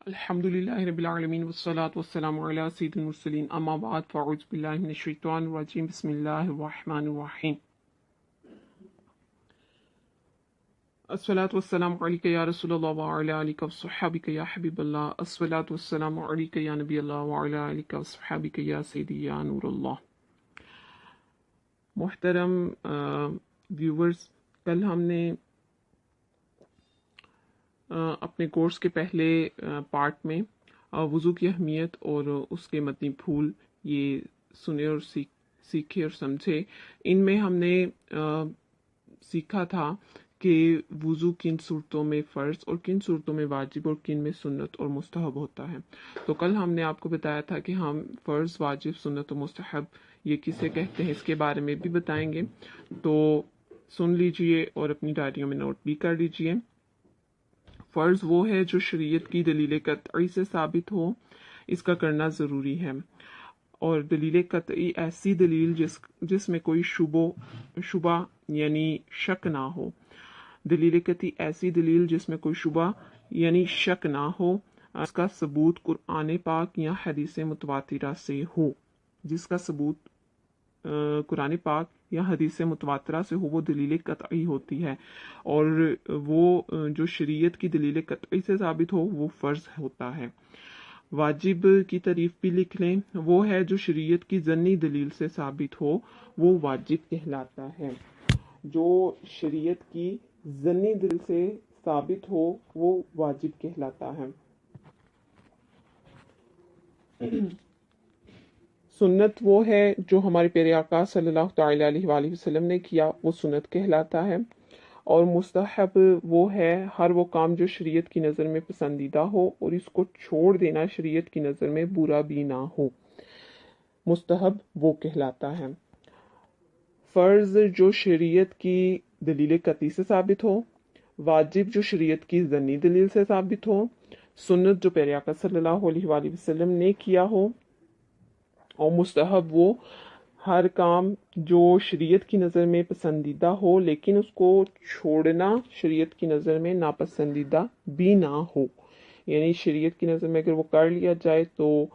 अल्हम्दुलिल्लाहि रब्बिल आलमीन वस्सलातु वस्सलामु अला सय्यिदिल मुरसलीन अम्मा बाद फ़अऊज़ु बिल्लाहि मिनश शैतानिर रजीम बिस्मिल्लाहिर रहमानिर रहीम अस्सलातु वस्सलामु अलैका या रसूलल्लाह व अला आलिका व सहाबिका या हबीबल्लाह अस्सलातु वस्सलामु अलैका या नबील्लाह व अला आलिका व सहाबिका या सय्यदी या नूरल्लाह। मुहतरम व्यूवर्स, कल हमने अपने कोर्स के पहले पार्ट में वज़ू की अहमियत और उसके मतनी फूल ये सुने और सीखे और समझे। इनमें हमने सीखा था कि वज़ू किन सूरतों में फ़र्ज़ और किन सूरतों में वाजिब और किन में सुन्नत और मुस्तहब होता है। तो कल हमने आपको बताया था कि हम फ़र्ज़, वाजिब, सुन्नत और मुस्तहब ये किसे कहते हैं इसके बारे में भी बताएंगे। तो सुन लीजिए और अपनी डायरियों में नोट भी कर लीजिए। फ़र्ज़ वो है जो शरीयत की दलील कतई से साबित हो, इसका करना ज़रूरी है। और दलील कतई ऐसी दलील जिसमें कोई शुबा यानी शक ना हो। दलील कतई ऐसी दलील जिसमें कोई शुबा यानी शक ना हो, इसका सबूत कुरान पाक या हदीस मुतवातिरा से हो। जिसका सबूत कुरान पाक या हदीस मुतवातरा से हो वो दलील कतई होती है। और वो जो शरीयत की दलील कतई से साबित हो वो फ़र्ज़ होता है। वाजिब की तारीफ भी लिख लें, वो है जो शरीयत की ज़न्नी दलील से साबित हो वो वाजिब कहलाता है। जो शरीयत की ज़न्नी दलील से साबित हो वो वाजिब कहलाता है। सुन्नत वो है जो हमारे प्यारे आका सल्लल्लाहु तआला अलैहि वसल्लम ने किया, वो सुन्नत कहलाता है। और मुस्तहब वो है हर वो काम जो शरीयत की नज़र में पसंदीदा हो और इसको छोड़ देना शरीयत की नज़र में बुरा भी ना हो, मुस्तहब वो कहलाता है। फ़र्ज़ जो शरीयत की दलील कतई से साबित हो, वाजिब जो शरीयत की ज़न्नी दलील से साबित हो, सुन्नत जो प्यारे आका सल्लल्लाहु अलैहि वसल्लम ने किया हो, और मुस्तहब वो हर काम जो शरीयत की नज़र में पसंदीदा हो लेकिन उसको छोड़ना शरीयत की नज़र में नापसंदीदा भी ना हो। यानी शरीयत की नज़र में अगर वो कर लिया जाए तो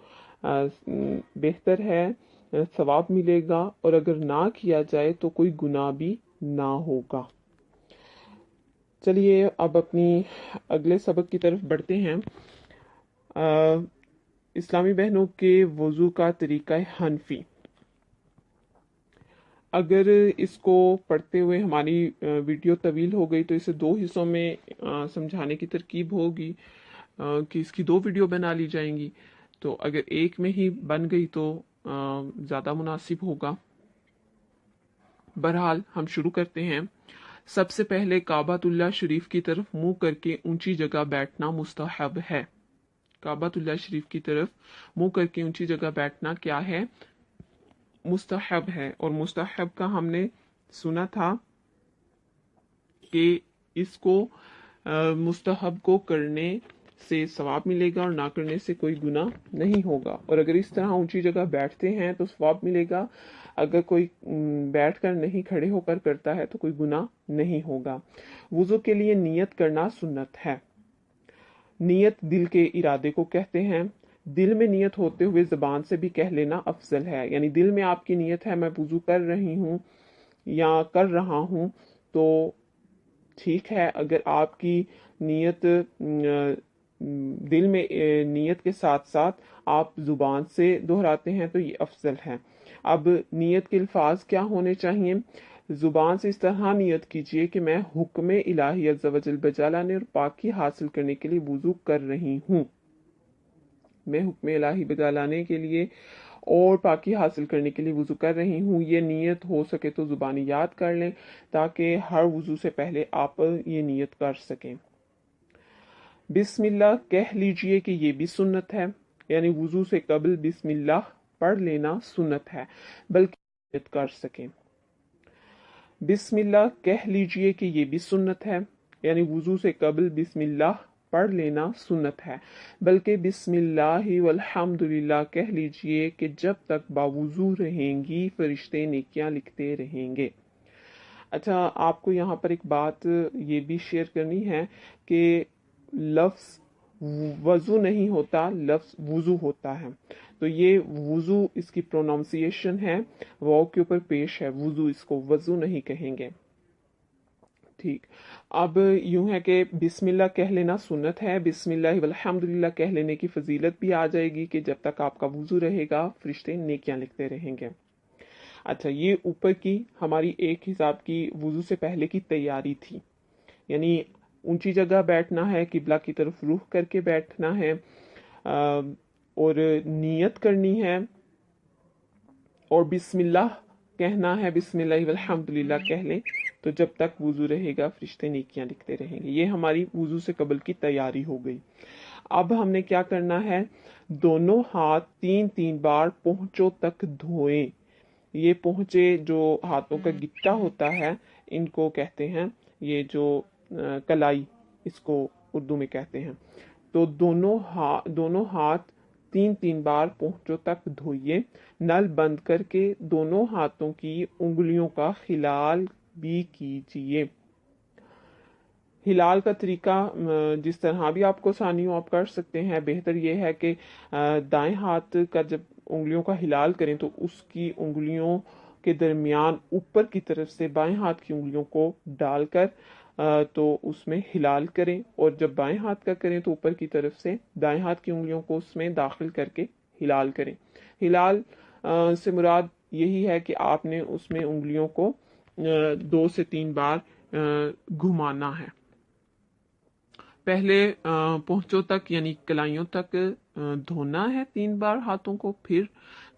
बेहतर है, सवाब मिलेगा, और अगर ना किया जाए तो कोई गुनाह भी ना होगा। चलिए अब अपनी अगले सबक की तरफ बढ़ते हैं। इस्लामी बहनों के वज़ू का तरीका हनफी। अगर इसको पढ़ते हुए हमारी वीडियो तवील हो गई तो इसे दो हिस्सों में समझाने की तरकीब होगी कि इसकी दो वीडियो बना ली जाएंगी। तो अगर एक में ही बन गई तो ज़्यादा मुनासिब होगा। बहरहाल हम शुरू करते हैं। सबसे पहले काबातुल्लाह शरीफ की तरफ मुंह करके ऊंची जगह बैठना मुस्तहब है। काबातुल्लाह शरीफ की तरफ मुंह करके ऊंची जगह बैठना क्या है? मुस्तहब है। और मुस्तहब का हमने सुना था कि इसको मुस्तहब को करने से सवाब मिलेगा और ना करने से कोई गुनाह नहीं होगा। और अगर इस तरह ऊंची जगह बैठते हैं तो सवाब मिलेगा। अगर कोई बैठकर नहीं खड़े होकर करता है तो कोई गुनाह नहीं होगा। वुज़ू के लिए नियत करना सुन्नत है। नियत दिल के इरादे को कहते हैं। दिल में नियत होते हुए ज़बान से भी कह लेना अफजल है। यानी दिल में आपकी नियत है मैं वुज़ू कर रही हूँ या कर रहा हूँ तो ठीक है। अगर आपकी नियत दिल में नियत के साथ साथ आप ज़ुबान से दोहराते हैं तो ये अफजल है। अब नियत के अल्फाज क्या होने चाहिए? ज़ुबान से इस तरह नियत कीजिए कि मैं हुक्म इलाही अज़्ज़ा वजल बजा लाने और पाकी हासिल करने के लिए वुज़ू कर रही हूँ। मैं हुक्म इलाही बजा लाने के लिए और पाकी हासिल करने के लिए वुज़ू कर रही हूँ। ये नियत हो सके तो ज़ुबानी याद कर लें ताकि हर वुज़ू से पहले आप ये नियत कर सकें। बिस्मिल्लाह कह लीजिए कि ये भी सुन्नत है। यानी वुज़ू से कबल बिस्मिल्लाह पढ़ लेना सुन्नत है, बल्कि नियत कर सकें। बिस्मिल्लाह कह लीजिए कि ये भी सुन्नत है। यानी वुज़ू से कबल बिस्मिल्लाह पढ़ लेना सुन्नत है, बल्कि बिस्मिल्लाहि वल्हम्दुलिल्लाह कह लीजिए कि जब तक बावुज़ू रहेंगी फरिश्ते नेकियां लिखते रहेंगे। अच्छा, आपको यहाँ पर एक बात ये भी शेयर करनी है कि लफ्ज़ وضو نہیں ہوتا، لفظ وضو ہوتا ہے. تو یہ وضو اس کی پروناؤنسیشن ہے، واو کے اوپر پیش ہے، وضو، اس کو وضو نہیں کہیں گے. ٹھیک. اب یوں ہے کہ بسم اللہ کہہ لینا سنت ہے. بسم اللہ والحمدللہ کہہ لینے کی فضیلت بھی آ جائے گی کہ جب تک آپ کا وضو رہے گا فرشتے نیکیاں لکھتے رہیں گے. اچھا، یہ اوپر کی ہماری ایک حساب کی وضو سے پہلے کی تیاری تھی، یعنی اونچی جگہ بیٹھنا ہے، قبلہ کی طرف رخ کر کے بیٹھنا ہے، اور نیت کرنی ہے، اور بسم اللہ کہنا ہے. بسم اللہ والحمدللہ کہہ لیں تو جب تک وضو رہے گا فرشتے نیکیاں لکھتے رہیں گے. یہ ہماری وضو سے قبل کی تیاری ہو گئی. اب ہم نے کیا کرنا ہے، دونوں ہاتھ 3 بار پہنچوں تک دھوئیں. یہ پہنچے جو ہاتھوں کا گٹا ہوتا ہے ان کو کہتے ہیں، یہ جو کلائی اس کو اردو میں کہتے ہیں. تو دونوں ہاتھ 3 بار پہنچوں تک دھوئیے. نل بند کر کے دونوں ہاتھوں کی انگلیوں کا خلال بھی کیجیے. ہلال کا طریقہ جس طرح بھی آپ کو آسانی ہو آپ کر سکتے ہیں. بہتر یہ ہے کہ دائیں ہاتھ کا جب انگلیوں کا ہلال کریں تو اس کی انگلیوں کے درمیان اوپر کی طرف سے بائیں ہاتھ کی انگلیوں کو ڈال کر تو اس میں ہلال کریں، اور جب بائیں ہاتھ کا کریں تو اوپر کی طرف سے دائیں ہاتھ کی انگلیوں کو اس میں داخل کر کے ہلال کریں. ہلال سے مراد یہی ہے کہ آپ نے اس میں انگلیوں کو 2 سے 3 بار گھمانا ہے. پہلے پہنچوں تک یعنی کلائیوں تک دھونا ہے 3 بار ہاتھوں کو، پھر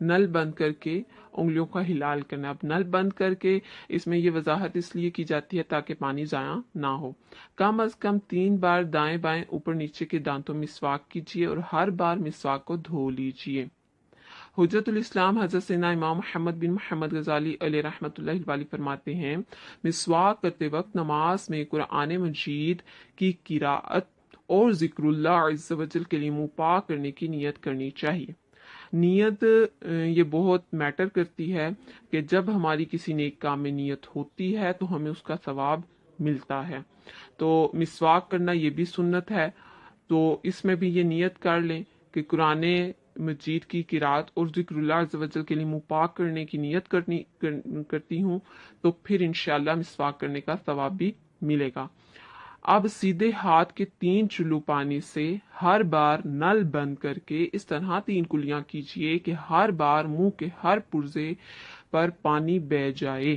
نل بند کر کے انگلیوں کا ہلال کرنا. اب نل بند کر کے اس میں یہ وضاحت اس لیے کی جاتی ہے تاکہ پانی ضائع نہ ہو. کم از کم 3 بار دائیں بائیں اوپر نیچے کے دانتوں میں مسواک کیجیے اور ہر بار مسواک کو دھو لیجیے. حجت الاسلام حضرت سیدنا امام محمد بن محمد غزالی علیہ رحمۃ اللہ علیہ فرماتے ہیں، مسواک کرتے وقت نماز میں قرآن مجید کی قراءت اور ذکر اللہ عز و جل کے لیے منہ پاک کرنے کی نیت کرنی چاہیے. نیت یہ بہت میٹر کرتی ہے کہ جب ہماری کسی نیک کام میں نیت ہوتی ہے تو ہمیں اس کا ثواب ملتا ہے. تو مسواک کرنا یہ بھی سنت ہے، تو اس میں بھی یہ نیت کر لیں کہ قرآن مجید کی قرات اور ذکر اللہ عز و جل کے لیے منہ پاک کرنے کی نیت کرتی ہوں، تو پھر انشاءاللہ مسواک کرنے کا ثواب بھی ملے گا. اب سیدھے ہاتھ کے 3 چلو پانی سے ہر بار نل بند کر کے اس طرح 3 کلیاں کیجیے کہ ہر بار منہ کے ہر پرزے پر پانی بہہ جائے.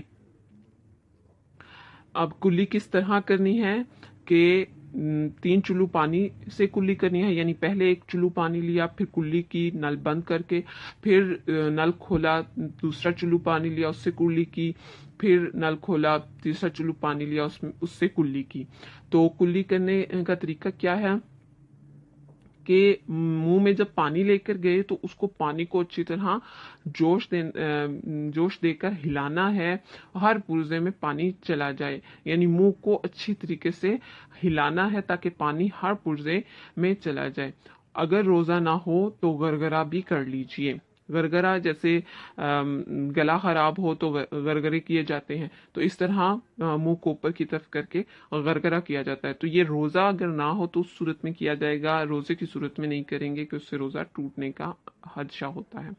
اب کلی کس طرح کرنی ہے کہ 3 چلو پانی سے کلی کرنی ہے، یعنی پہلے 1 چلو پانی لیا، پھر کلی کی نل بند کر کے، پھر نل کھولا، دوسرا چلو پانی لیا، اس سے کلی کی، پھر نل کھولا، تیسرا چلو پانی لیا، اس سے کلی کی. تو کلی کرنے کا طریقہ کیا ہے کہ منہ میں جب پانی لے کر گئے تو اس کو پانی کو اچھی طرح جوش دے کر ہلانا ہے، ہر پرزے میں پانی چلا جائے، یعنی منہ کو اچھی طریقے سے ہلانا ہے تاکہ پانی ہر پرزے میں چلا جائے. اگر روزہ نہ ہو تو گرگرا بھی کر لیجئے. گرگرا جیسے گلا خراب ہو تو گرگرے کیے جاتے ہیں، تو اس طرح منہ کو اوپر کی طرف کر کے گرگرا کیا جاتا ہے. تو یہ روزہ اگر نہ ہو تو اس صورت میں کیا جائے گا، روزے کی صورت میں نہیں کریں گے کہ اس سے روزہ ٹوٹنے کا خدشہ ہوتا ہے.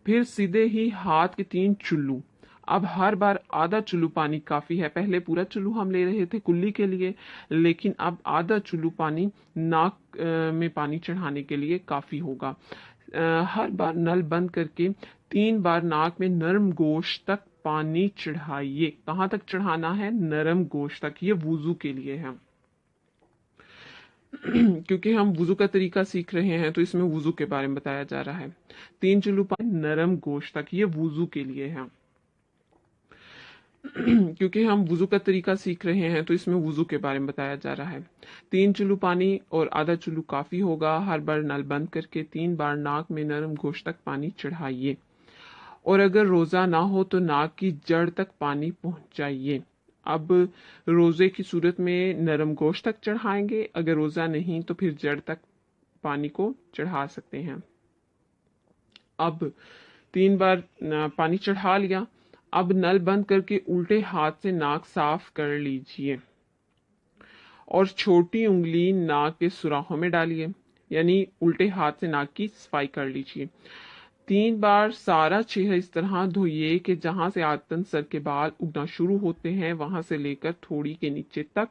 پھر سیدھے ہی ہاتھ کے 3 چلو. اب ہر بار آدھا چلو پانی کافی ہے. پہلے پورا چلو ہم لے رہے تھے کلی کے لیے، لیکن اب آدھا چلو پانی ناک میں پانی چڑھانے کے لیے کافی ہوگا. ہر بار نل بند کر کے 3 بار ناک میں نرم گوشت تک پانی چڑھائیے. کہاں تک چڑھانا ہے؟ نرم گوشت تک. یہ وضو کے لیے ہے، کیونکہ ہم وضو کا طریقہ سیکھ رہے ہیں تو اس میں وضو کے بارے میں بتایا جا رہا ہے. 3 چلو پانی نرم گوشت تک، یہ وضو کے لیے ہے. کیونکہ ہم وضو کا طریقہ سیکھ رہے ہیں تو اس میں وضو کے بارے میں بتایا جا رہا ہے. 3 چلو پانی اور آدھا چلو کافی ہوگا. ہر بار نل بند کر کے 3 بار ناک میں نرم گوشت تک پانی چڑھائیے، اور اگر روزہ نہ ہو تو ناک کی جڑ تک پانی پہنچائیے. اب روزے کی صورت میں نرم گوشت تک چڑھائیں گے، اگر روزہ نہیں تو پھر جڑ تک پانی کو چڑھا سکتے ہیں. اب 3 بار پانی چڑھا لیا. اب نل بند کر کے الٹے ہاتھ سے ناک صاف کر لیجئے और छोटी उंगली नाक के सुराखों में डालिए, यानी उल्टे हाथ से नाक की सफाई कर लीजिए। 3 बार सारा चेहरा इस तरह धोइए कि जहां से आदतन सर के बाल उगना शुरू होते हैं वहां से लेकर थोड़ी के नीचे तक,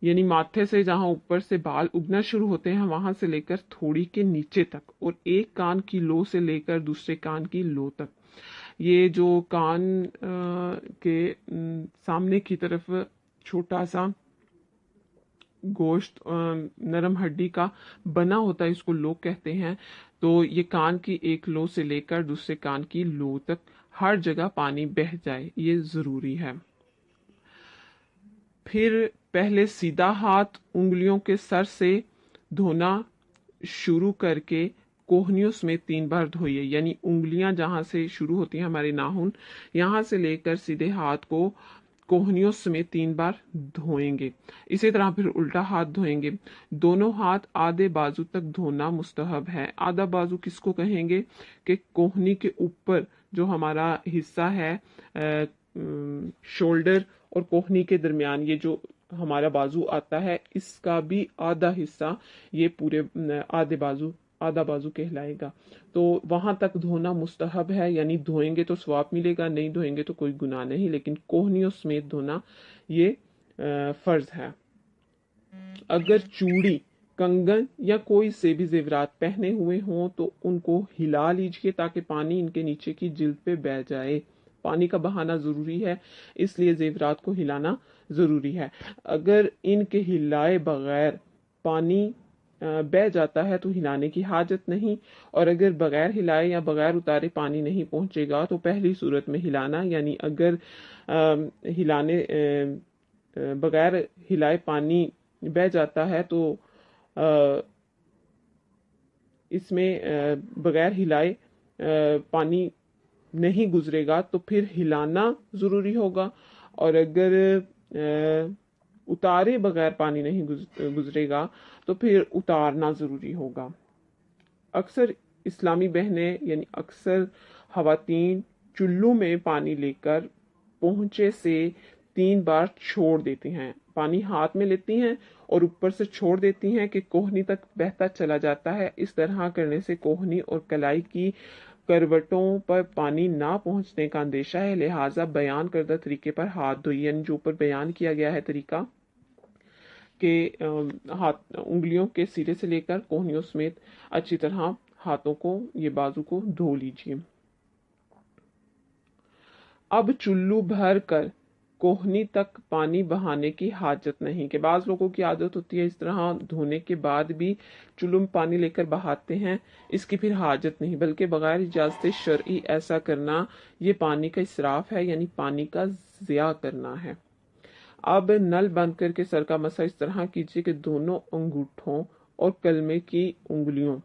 यानी माथे से जहां ऊपर से बाल उगना शुरू होते हैं वहां से लेकर थोड़ी के नीचे तक, और एक कान की लो से लेकर दूसरे कान की लो तक। ये जो कान के सामने की तरफ छोटा सा गोश्त नरम हड्डी का बना होता है, इसको लो कहते हैं। तो ये कान की एक लो से लेकर दूसरे कान की लो तक हर जगह पानी बह जाए, ये जरूरी है। फिर पहले सीधा हाथ उंगलियों के सर से धोना शुरू करके कोहनियों समेत 3 बार धोइए, यानी उंगलियां जहां से शुरू होती हैं हमारे नाखून, यहां से लेकर सीधे हाथ को कोहनियों समेत 3 बार धोएंगे। इसी तरह फिर उल्टा हाथ धोएंगे। दोनों हाथ आधे बाजू तक धोना मुस्तहब है। आधा बाजू किसको कहेंगे कि कोहनी के ऊपर जो हमारा हिस्सा है, शोल्डर और कोहनी के दरमियान ये जो हमारा बाजू आता है, इसका भी आधा हिस्सा ये पूरे आधा बाजू कहलाएगा। तो वहां तक धोना मुस्तहब है, यानी धोएंगे तो सवाब मिलेगा, नहीं धोएंगे तो कोई गुनाह नहीं, लेकिन कोहनियों समेत धोना ये फर्ज है। अगर चूड़ी, कंगन या कोई से भी जेवरात पहने हुए हों तो उनको हिला लीजिए ताकि पानी इनके नीचे की जिल्द पे बह जाए। पानी का बहाना जरूरी है, इसलिए जेवरात को हिलाना जरूरी है। अगर इनके हिलाए बगैर पानी बह जाता है तो हिलाने की हाजत नहीं, और अगर बगैर हिलाए या बगैर उतारे पानी नहीं पहुंचेगा तो पहली सूरत में हिलाना, यानी अगर बगैर हिलाए पानी बह जाता है तो इसमें बगैर हिलाए पानी नहीं गुजरेगा तो फिर हिलाना जरूरी होगा, और अगर उतारे बगैर पानी नहीं गुजरेगा तो फिर उतारना जरूरी होगा। अक्सर इस्लामी बहनें यानी अक्सर खवातीन चुल्लू में पानी लेकर पहुंचे से 3 बार छोड़ देती हैं। पानी हाथ में लेती हैं और ऊपर से छोड़ देती हैं कि कोहनी तक बहता चला जाता है। इस तरह करने से कोहनी और कलाई की करवटों पर पानी ना पहुंचने का अंदेशा है, लिहाजा बयान करदा तरीके पर हाथ धोइए, यानी जो ऊपर बयान किया गया है तरीका के हाथ उंगलियों के सिरे से लेकर कोहनियों समेत अच्छी तरह हाथों को, ये बाजू को धो लीजिए। अब चुल्लू भर कर कोहनी तक पानी बहाने की हाजत नहीं, कि बाज लोगों की आदत होती है इस तरह धोने के बाद भी चुल्लू में पानी लेकर बहाते हैं, इसकी फिर हाजत नहीं, बल्कि बगैर इजाजत शरई ऐसा करना ये पानी का इसराफ है, यानी पानी का ज़िया करना है। अब नल बंद करके सर का मसा इस तरह कीजिए कि दोनों अंगूठों और कलमे की उंगलियों,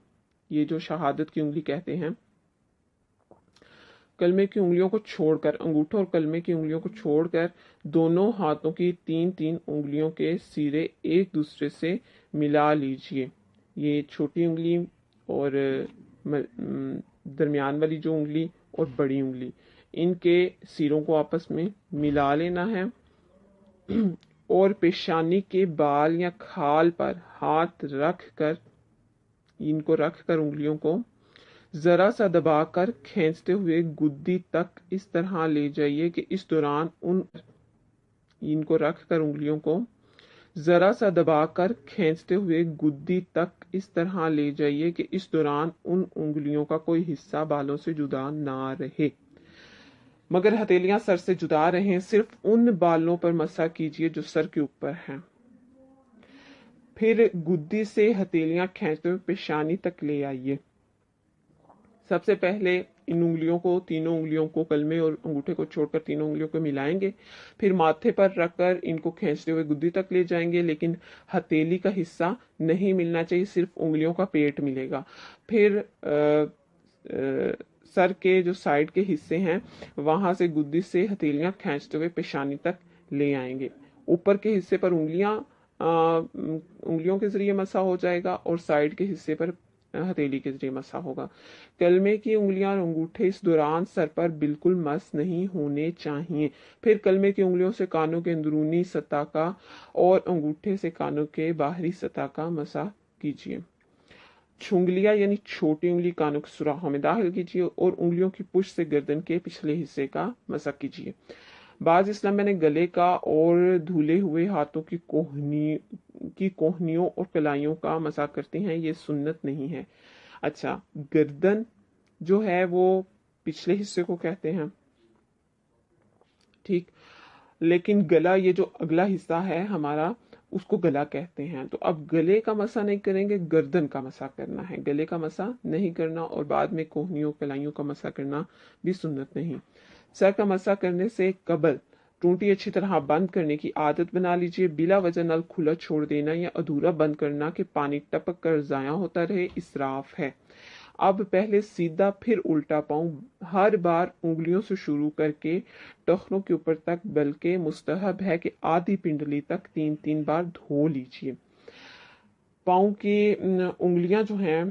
ये जो शहादत की उंगली कहते हैं, कलमे की उंगलियों को छोड़कर, अंगूठों और कलमे की उंगलियों को छोड़कर दोनों हाथों की 3-3 उंगलियों के सिरे एक दूसरे से मिला लीजिए। ये छोटी उंगली और दरमियान वाली जो उंगली और बड़ी उंगली, इनके सिरों को आपस में मिला लेना है और पेशानी के बाल या खाल पर हाथ रखकर, इनको रखकर उंगलियों को जरा सा दबाकर खींचते हुए गुद्दी तक इस तरह ले जाइए कि इस दौरान इनको रखकर उंगलियों को जरा सा दबाकर खींचते हुए गुद्दी तक इस तरह ले जाइए कि इस दौरान उन उंगलियों का कोई हिस्सा बालों से जुदा ना रहे, मगर हथेलियां सर से जुदा रहें। सिर्फ उन बालों पर मसा कीजिए जो सर के ऊपर हैं। फिर गुद्दी से हथेलियां खींचते हुए पेशानी तक ले आइए। सबसे पहले इन उंगलियों को, तीनों उंगलियों को, कलमे और अंगूठे को छोड़कर तीनों उंगलियों को मिलाएंगे। फिर माथे पर रखकर इनको खींचते हुए गुद्दी तक ले जाएंगे, लेकिन हथेली का हिस्सा नहीं मिलना चाहिए, सिर्फ उंगलियों का पेट मिलेगा। फिर सर के जो साइड के हिस्से हैं वहां से गुद्दी से हथेलियां खींचते हुए पेशानी तक ले आएंगे। ऊपर के हिस्से पर उंगलियों के जरिए मसा हो जाएगा और साइड के हिस्से पर ہتھیلی کے ذریعے مسا ہوگا۔ کلمے کی انگلیاں اور انگوٹھے اس دوران سر پر بالکل مس نہیں ہونے چاہیے۔ پھر کلمے کی انگلیوں سے کانوں کے اندرونی سطح کا اور انگوٹھے سے کانوں کے باہری سطح کا مسا کیجیے۔ چھنگلیاں یعنی چھوٹی انگلی کانوں کے سوراخوں میں داخل کیجیے اور انگلیوں کی پشت سے گردن کے پچھلے حصے کا مسا کیجیے۔ بعض اسلام میں گلے کا اور دھلے ہوئے ہاتھوں کی کوہنیوں اور کلائیوں کا مسا کرتے ہیں، یہ سنت نہیں ہے۔ اچھا، گردن جو ہے وہ پچھلے حصے کو کہتے ہیں، ٹھیک، لیکن گلا یہ جو اگلا حصہ ہے ہمارا اس کو گلا کہتے ہیں۔ تو اب گلے کا مسا نہیں کریں گے، گردن کا مسا کرنا ہے، گلے کا مسا نہیں کرنا، اور بعد میں کوہنیوں کلائیوں کا مسا کرنا بھی سنت نہیں۔ سر کا مسا کرنے سے قبل ٹونٹی اچھی طرح بند کرنے کی عادت بنا لیجئے۔ بلا وجہ نل کھلا چھوڑ دینا یا ادھورا بند کرنا کہ پانی ٹپک کر ضائع ہوتا رہے اسراف ہے۔ اب پہلے سیدھا پھر الٹا پاؤں ہر بار انگلیوں سے شروع کر کے ٹخنوں کے اوپر تک، بلکہ مستحب ہے کہ آدھی پنڈلی تک 3 بار دھو لیجئے۔ پاؤں کی انگلیاں جو ہیں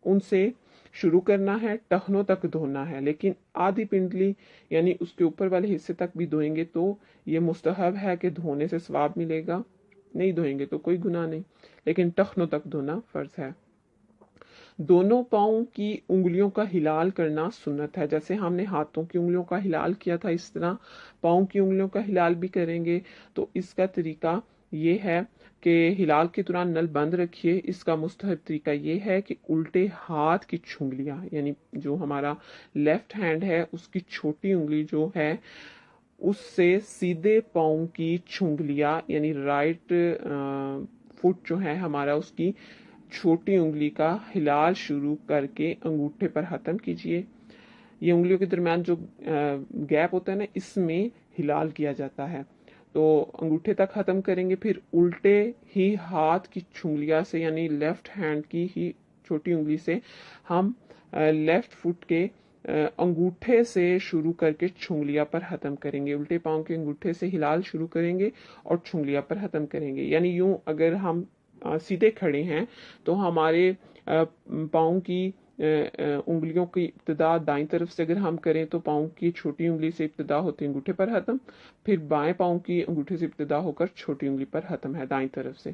ان سے شروع کرنا ہے، ٹخنوں تک دھونا ہے، لیکن آدھی پنڈلی یعنی اس کے اوپر والے حصے تک بھی دھوئیں گے تو یہ مستحب ہے کہ دھونے سے ثواب ملے گا، نہیں دھوئیں گے تو کوئی گناہ نہیں، لیکن ٹخنوں تک دھونا فرض ہے۔ دونوں پاؤں کی انگلیوں کا ہلال کرنا سنت ہے، جیسے ہم نے ہاتھوں کی انگلیوں کا ہلال کیا تھا اس طرح پاؤں کی انگلیوں کا ہلال بھی کریں گے۔ تو اس کا طریقہ یہ ہے کہ ہلال کے دوران نل بند رکھیے۔ اس کا مستحب طریقہ یہ ہے کہ الٹے ہاتھ کی چھنگلیاں یعنی جو ہمارا لیفٹ ہینڈ ہے اس کی چھوٹی انگلی جو ہے اس سے سیدھے پاؤں کی چھنگلیاں یعنی رائٹ فٹ جو ہے ہمارا اس کی چھوٹی انگلی کا ہلال شروع کر کے انگوٹھے پر ختم کیجیے۔ یہ انگلیوں کے درمیان جو گیپ ہوتا ہے نا اس میں ہلال کیا جاتا ہے، تو انگوٹھے تک ختم کریں گے، پھر الٹے ہی ہاتھ کی چھنگلیاں سے یعنی لیفٹ ہینڈ کی ہی چھوٹی انگلی سے ہم لیفٹ فٹ کے انگوٹھے سے شروع کر کے چھنگلیاں پر ختم کریں گے۔ الٹے پاؤں کے انگوٹھے سے ہلال شروع کریں گے اور چھنگلیاں پر ختم کریں گے، یعنی یوں اگر ہم سیدھے کھڑے ہیں تو ہمارے پاؤں کی انگلیوں کی ابتدا دائیں طرف سے اگر ہم کریں تو پاؤں کی چھوٹی انگلی سے ابتدا ہوتی ہے انگوٹھے پر ختم، پھر بائیں پاؤں کی انگوٹھے سے ابتدا ہو کر چھوٹی انگلی پر ختم ہے دائیں طرف سے،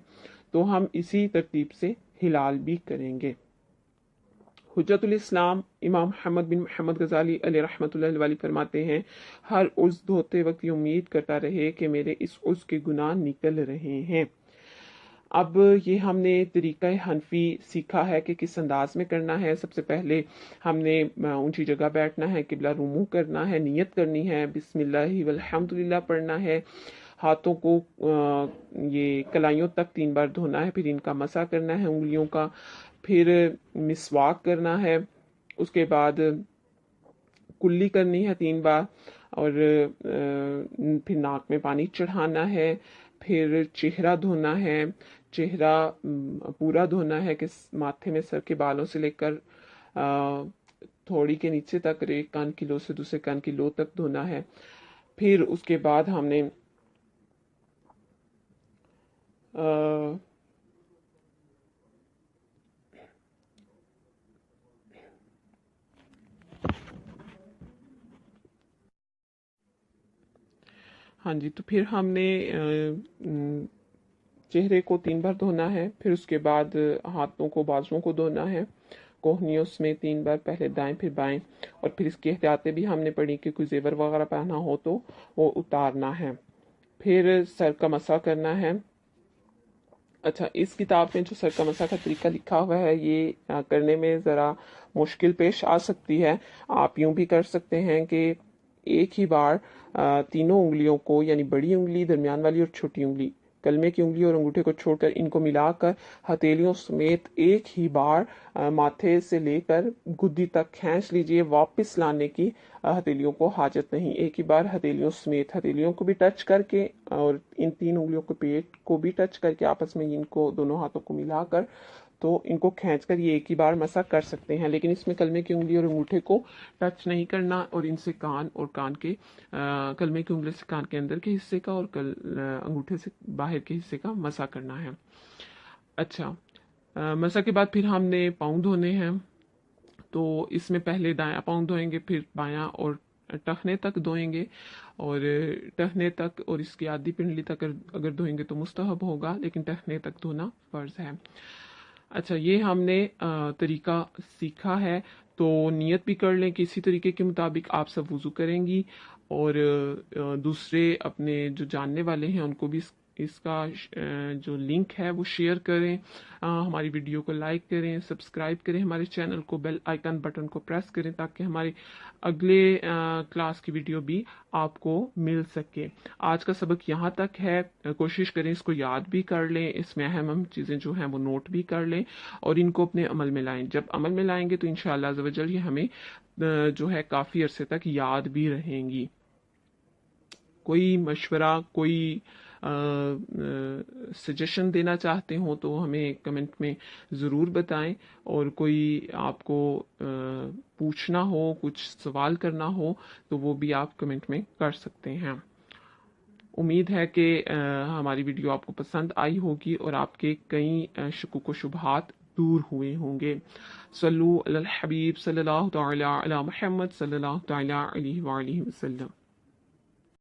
تو ہم اسی ترتیب سے ہلال بھی کریں گے۔ حجت الاسلام امام محمد بن محمد غزالی علیہ رحمۃ اللہ علیہ فرماتے ہیں، ہر عضو دھوتے وقت یہ امید کرتا رہے کہ میرے اس عضو کے گناہ نکل رہے ہیں۔ اب یہ ہم نے طریقہ حنفی سیکھا ہے کہ کس انداز میں کرنا ہے۔ سب سے پہلے ہم نے اونچی جگہ بیٹھنا ہے، قبلہ رموح کرنا ہے، نیت کرنی ہے، بسم اللہ والحمدللہ پڑھنا ہے، ہاتھوں کو یہ کلائیوں تک 3 بار دھونا ہے، پھر ان کا مسح کرنا ہے انگلیوں کا، پھر مسواک کرنا ہے، اس کے بعد کلی کرنی ہے 3 بار، اور پھر ناک میں پانی چڑھانا ہے، پھر چہرہ دھونا ہے، چہرہ پورا دھونا ہے کہ ماتھے میں سر کے بالوں سے لے کر تھوڑی کے نیچے تک، ایک کان کی لو سے دوسرے کان کی لو تک دھونا ہے۔ پھر اس کے بعد ہم نے ہاں جی، تو پھر ہم نے چہرے کو 3 بار دھونا ہے، پھر اس کے بعد ہاتھوں کو بازوؤں کو دھونا ہے کوہنیوں میں 3 بار، پہلے دائیں پھر بائیں، اور پھر اس کی احتیاطیں بھی ہم نے پڑھی کہ کوئی زیور وغیرہ پہنا ہو تو وہ اتارنا ہے، پھر سر کا مسح کرنا ہے۔ اچھا، اس کتاب میں جو سر کا مسح کا طریقہ لکھا ہوا ہے یہ کرنے میں ذرا مشکل پیش آ سکتی ہے۔ آپ یوں بھی کر سکتے ہیں کہ ایک ہی بار تینوں انگلیوں کو یعنی بڑی انگلی، درمیان والی اور چھوٹی انگلی، کلمے کی انگلی اور انگوٹھے کو چھوڑ کر ان کو ملا کر ہتھیلیوں سمیت ایک ہی بار ماتھے سے لے کر گدی تک کھینچ لیجئے۔ واپس لانے کی ہتھیلیوں کو حاجت نہیں، ایک ہی بار ہتھیلیوں سمیت، ہتھیلیوں کو بھی ٹچ کر کے اور ان 3 انگلیوں کے پیٹ کو بھی ٹچ کر کے آپس میں ان کو دونوں ہاتھوں کو ملا کر تو ان کو کھینچ کر یہ ایک ہی بار مسح کر سکتے ہیں، لیکن اس میں کلمے کی انگلی اور انگوٹھے کو ٹچ نہیں کرنا، اور ان سے کان اور کان کے کلمے کی انگلی سے کان کے اندر کے حصے کا اور انگوٹھے سے باہر کے حصے کا مسح کرنا ہے۔ اچھا، मसा के बाद फिर हमने पाँव धोने हैं। तो इसमें पहले दायां पाँव धोएंगे, फिर बायां, और टखने तक धोएंगे, और टखने तक और इसकी आधी पिंडली तक अगर धोएंगे तो मुस्तहब होगा, लेकिन टखने तक धोना फर्ज है। अच्छा, ये हमने तरीका सीखा है। तो नियत भी कर लें कि इसी तरीके के मुताबिक आप सब वुज़ू करेंगी, और दूसरे अपने जो जानने वाले हैं उनको भी इसका जो लिंक है वो शेयर करें, हमारी वीडियो को लाइक करें, सब्सक्राइब करें हमारे चैनल को, बेल आइकन बटन को प्रेस करें ताकि हमारे अगले क्लास की वीडियो भी आपको मिल सके। आज का सबक यहाँ तक है। कोशिश करें इसको याद भी कर लें, इसमें अहम चीज़ें जो हैं वो नोट भी कर लें और इनको अपने अमल में लाएं। जब अमल में लाएंगे तो इंशाअल्लाह अज़्ज़ व जल ये हमें जो है काफ़ी अरसे तक याद भी रहेंगी। कोई मशवरा, कोई सजेशन देना चाहते हो तो हमें कमेंट में ज़रूर बताएं, और कोई आपको पूछना हो, कुछ सवाल करना हो तो वो भी आप कमेंट में कर सकते हैं। उम्मीद है कि हमारी वीडियो आपको पसंद आई होगी और आपके कई शुकुक व शुबहात दूर हुए होंगे। सल्लु अलल हबीब सल्लल्लाहु तआला अला मुहम्मद सल्लल्लाहु तआला अलैहि वसल्लम।